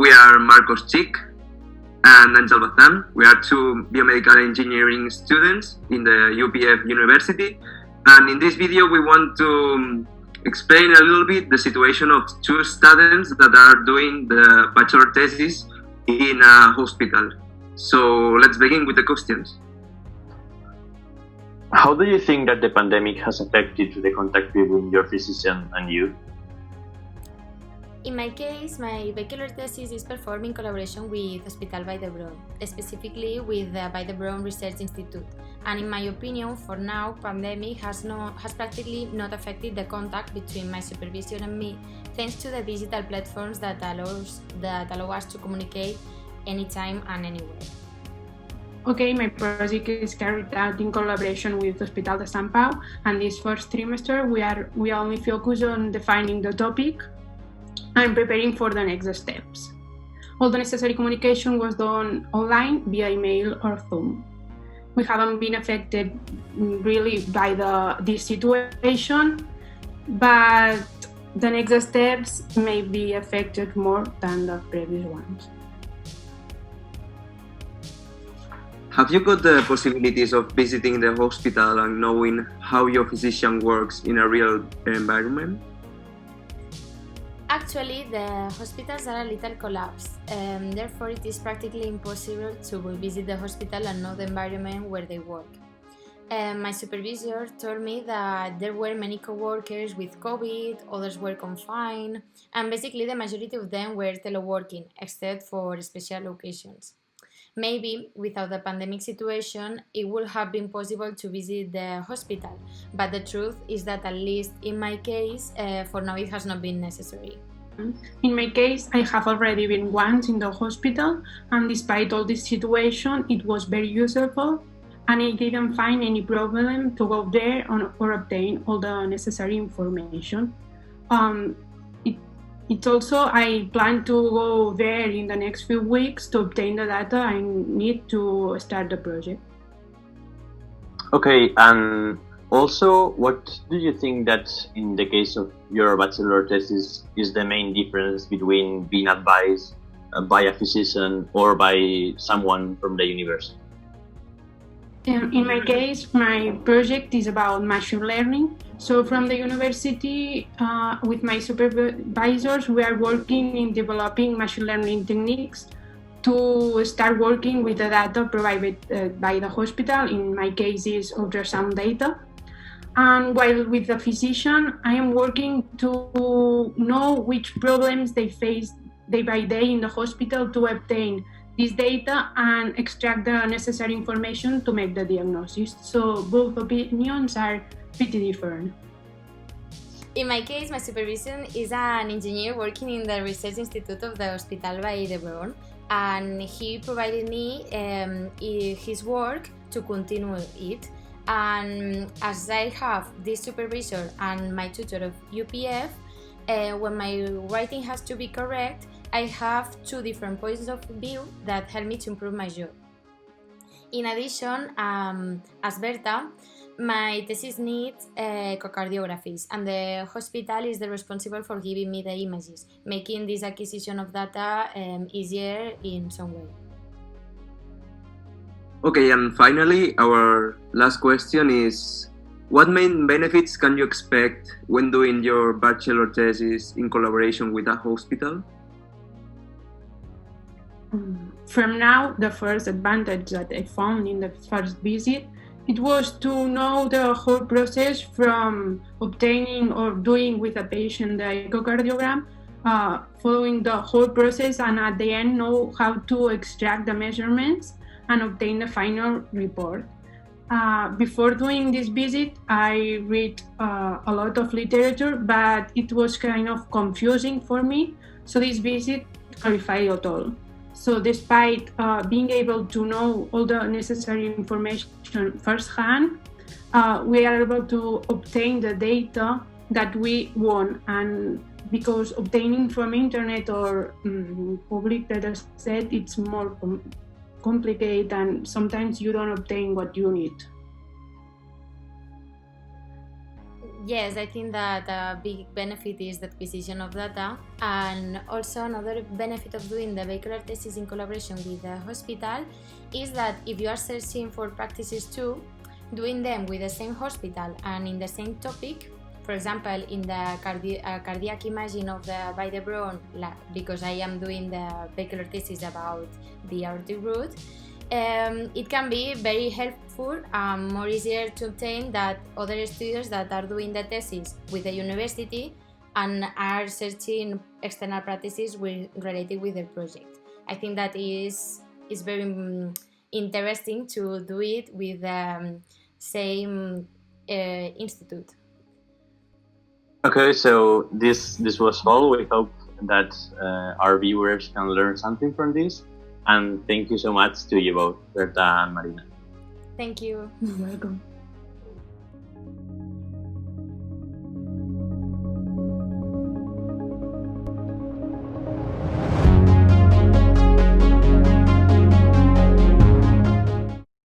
we are Marcos Chic and Angel Bazan. We are two biomedical engineering students in the UPF University. And in this video, we want to explain a little bit the situation of two students that are doing the bachelor thesis in a hospital. So let's begin with the questions. How do you think that the pandemic has affected the contact between your physician and you? In my case, my bachelor thesis is performed in collaboration with Hospital Vall d'Hebron, specifically with the Vall d'Hebron Research Institute. And in my opinion, for now, pandemic has practically not affected the contact between my supervisor and me, thanks to the digital platforms that allow us to communicate anytime and anywhere. Okay, my project is carried out in collaboration with Hospital de Sant Pau, and this first trimester we only focus on defining the topic and preparing for the next steps. All the necessary communication was done online via email or Zoom. We haven't been affected really by this situation, but the next steps may be affected more than the previous ones. Have you got the possibilities of visiting the hospital and knowing how your physician works in a real environment? Actually, the hospitals are a little collapsed, therefore it is practically impossible to visit the hospital and know the environment where they work. My supervisor told me that there were many co-workers with COVID, others were confined, and basically the majority of them were teleworking, except for special occasions. Maybe without the pandemic situation, it would have been possible to visit the hospital, but the truth is that at least in my case, for now it has not been necessary. In my case, I have already been once in the hospital, and despite all this situation, it was very useful, and I didn't find any problem to go there or obtain all the necessary information. It's also, I plan to go there in the next few weeks to obtain the data I need to start the project. Okay, and also, what do you think that in the case of your bachelor thesis is the main difference between being advised by a physician or by someone from the university? In my case, my project is about machine learning. So from the university, with my supervisors, we are working in developing machine learning techniques to start working with the data provided by the hospital. In my case, is ultrasound data. And while with the physician, I am working to know which problems they face day by day in the hospital to obtain this data and extract the necessary information to make the diagnosis. So both opinions are pretty different. In my case, my supervision is an engineer working in the Research Institute of the Hospital Vall d'Hebron, and he provided me his work to continue it. And as I have this supervisor and my tutor of UPF, when my writing has to be correct, I have two different points of view that help me to improve my job. In addition, as Berta, my thesis needs echocardiographies, and the hospital is the responsible for giving me the images, making this acquisition of data easier in some way. Okay, and finally, our last question is, what main benefits can you expect when doing your bachelor thesis in collaboration with a hospital? From now, the first advantage that I found in the first visit, it was to know the whole process from obtaining or doing with a patient the echocardiogram, following the whole process, and at the end know how to extract the measurements and obtain the final report. Before doing this visit, I read a lot of literature, but it was kind of confusing for me, so this visit clarified it all. So despite being able to know all the necessary information firsthand, we are able to obtain the data that we want. And because obtaining from internet or public data set, it's more complicated, and sometimes you don't obtain what you need. Yes, I think that a big benefit is the acquisition of data, and also another benefit of doing the Bachelor thesis in collaboration with the hospital is that if you are searching for practices too, doing them with the same hospital and in the same topic, for example, in the cardiac imaging of the by the Brown, because I am doing the Bachelor thesis about the aortic root, it can be very helpful and more easier to obtain that other students that are doing the thesis with the university and are searching external practices related with their project. I think that is very interesting to do it with the same institute. Okay, so this was all. We hope that our viewers can learn something from this. And thank you so much to you both, Berta and Marina. Thank you. You're welcome.